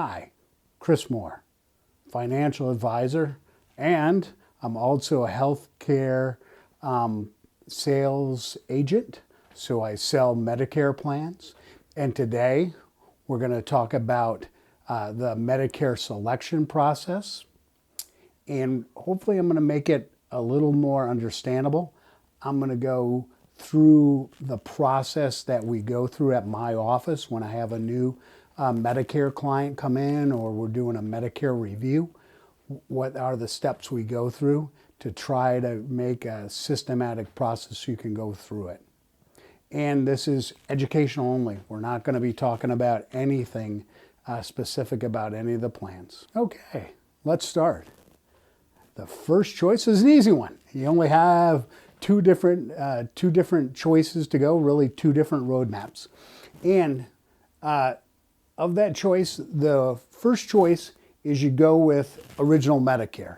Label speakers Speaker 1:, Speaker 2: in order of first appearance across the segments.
Speaker 1: Hi, Chris Moore, financial advisor, and I'm also a healthcare sales agent. So I sell Medicare plans. And today we're going to talk about the Medicare selection process. And hopefully I'm going to make it a little more understandable. I'm going to go through the process that we go through at my office when I have a new Medicare client come in or we're doing a Medicare review. What are the steps we go through to try to make a systematic process so you can go through it. And this is educational only. We're not going to be talking about anything specific about any of the plans. Okay, let's start. The first choice is an easy one. You only have two different choices to go, really two different roadmaps. And of that choice, the first choice is you go with Original Medicare.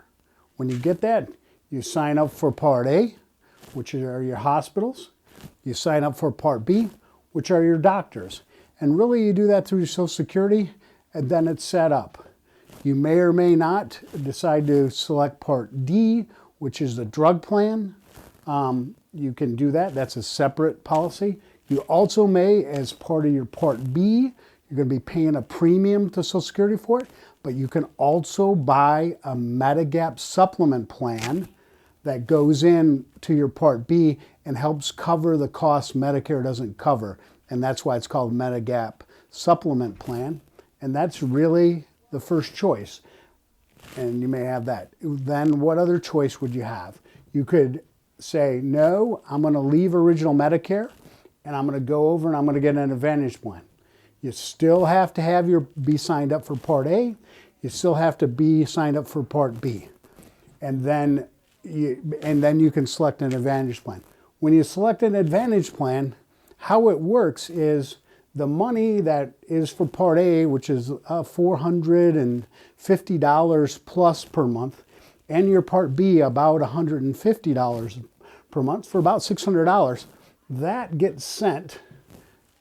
Speaker 1: When you get that, you sign up for Part A, which are your hospitals. You sign up for Part B, which are your doctors. And really you do that through your Social Security, and then it's set up. You may or may not decide to select Part D, which is the drug plan. You can do that. That's a separate policy. You also may, as part of your Part B, you're going to be paying a premium to Social Security for it, but you can also buy a Medigap Supplement plan that goes in to your Part B and helps cover the costs Medicare doesn't cover. And that's why it's called Medigap Supplement Plan. And that's really the first choice. And you may have that. Then what other choice would you have? You could say, no, I'm going to leave Original Medicare and I'm going to go over and I'm going to get an Advantage plan. You still have to be signed up for Part A. You still have to be signed up for Part B. And then you can select an Advantage plan. When you select an Advantage plan, how it works is the money that is for Part A, which is $450 plus per month, and your Part B about $150 per month for about $600, that gets sent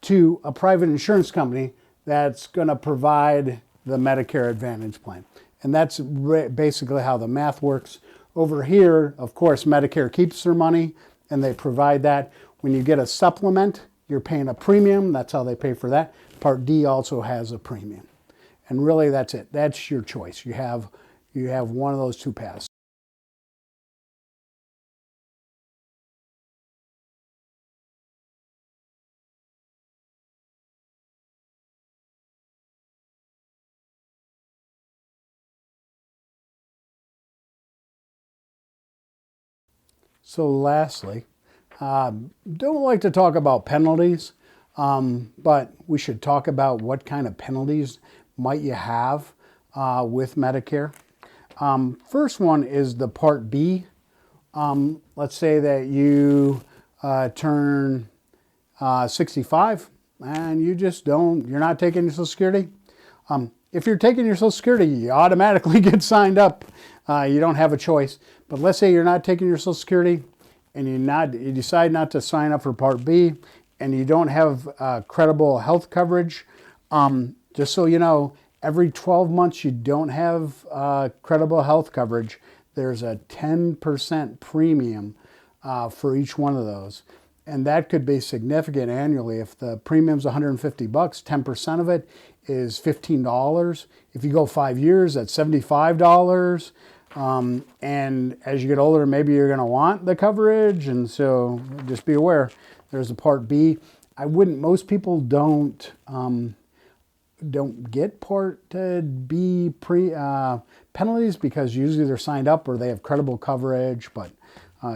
Speaker 1: to a private insurance company that's going to provide the Medicare Advantage plan. And that's basically how the math works. Over here, of course, Medicare keeps their money and they provide that. When you get a supplement, you're paying a premium. That's how they pay for that. Part D also has a premium. And really that's it. That's your choice. You have one of those two paths. So lastly, don't like to talk about penalties, but we should talk about what kind of penalties might you have with Medicare. First one is the Part B. Let's say that you turn 65 and you're not taking your Social Security. If you're taking your Social Security, you automatically get signed up. You don't have a choice. But let's say you're not taking your Social Security and you decide not to sign up for Part B and you don't have credible health coverage. Just so you know, every 12 months you don't have credible health coverage, there's a 10% premium for each one of those. And that could be significant annually. If the premium's $150, 10% of it is $15. If you go 5 years, that's $75. And as you get older, maybe you're going to want the coverage. And so just be aware, there's a Part B. Most people don't get Part B penalties because usually they're signed up or they have credible coverage, but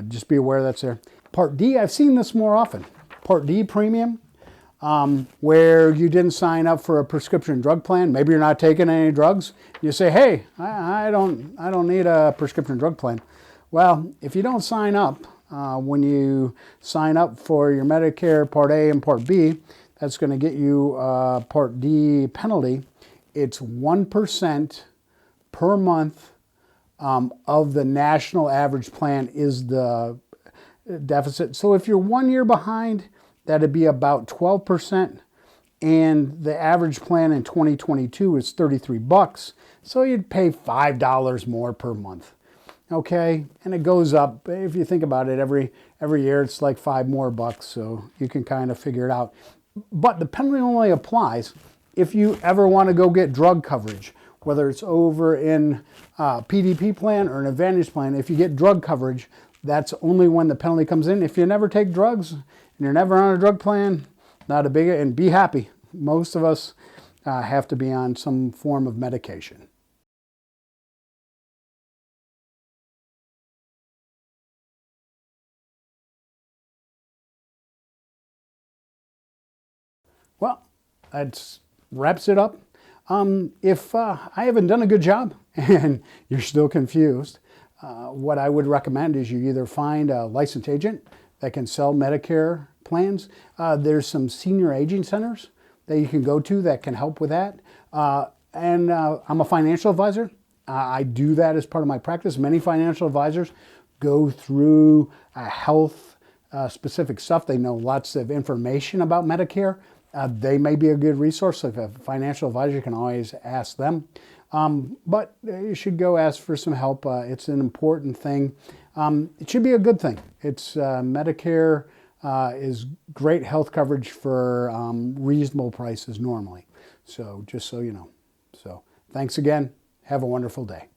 Speaker 1: just be aware that's there. Part D, I've seen this more often. Part D premium, where you didn't sign up for a prescription drug plan. Maybe you're not taking any drugs. You say, hey, I don't need a prescription drug plan. Well, if you don't sign up, when you sign up for your Medicare Part A and Part B, that's going to get you a Part D penalty. It's 1% per month of the national average plan is the deficit. So if you're 1 year behind, that'd be about 12%. and the average plan in 2022 is $33. So you'd pay $5 more per month. Okay, and it goes up. If you think about it, every year it's like $5 more, so you can kind of figure it out. But the penalty only applies if you ever want to go get drug coverage, whether it's over in a PDP plan or an Advantage plan. If you get drug coverage, that's only when the penalty comes in. If you never take drugs and you're never on a drug plan, not a big, and be happy. Most of us have to be on some form of medication. Well, that wraps it up. If I haven't done a good job and you're still confused, what I would recommend is you either find a licensed agent that can sell Medicare plans. There's some senior aging centers that you can go to that can help with that. And I'm a financial advisor. I do that as part of my practice. Many financial advisors go through health specific stuff. They know lots of information about Medicare. They may be a good resource. So if a financial advisor, you can always ask them. But you should go ask for some help. It's an important thing. It should be a good thing. It's Medicare is great health coverage for reasonable prices normally. So just so you know. So thanks again. Have a wonderful day.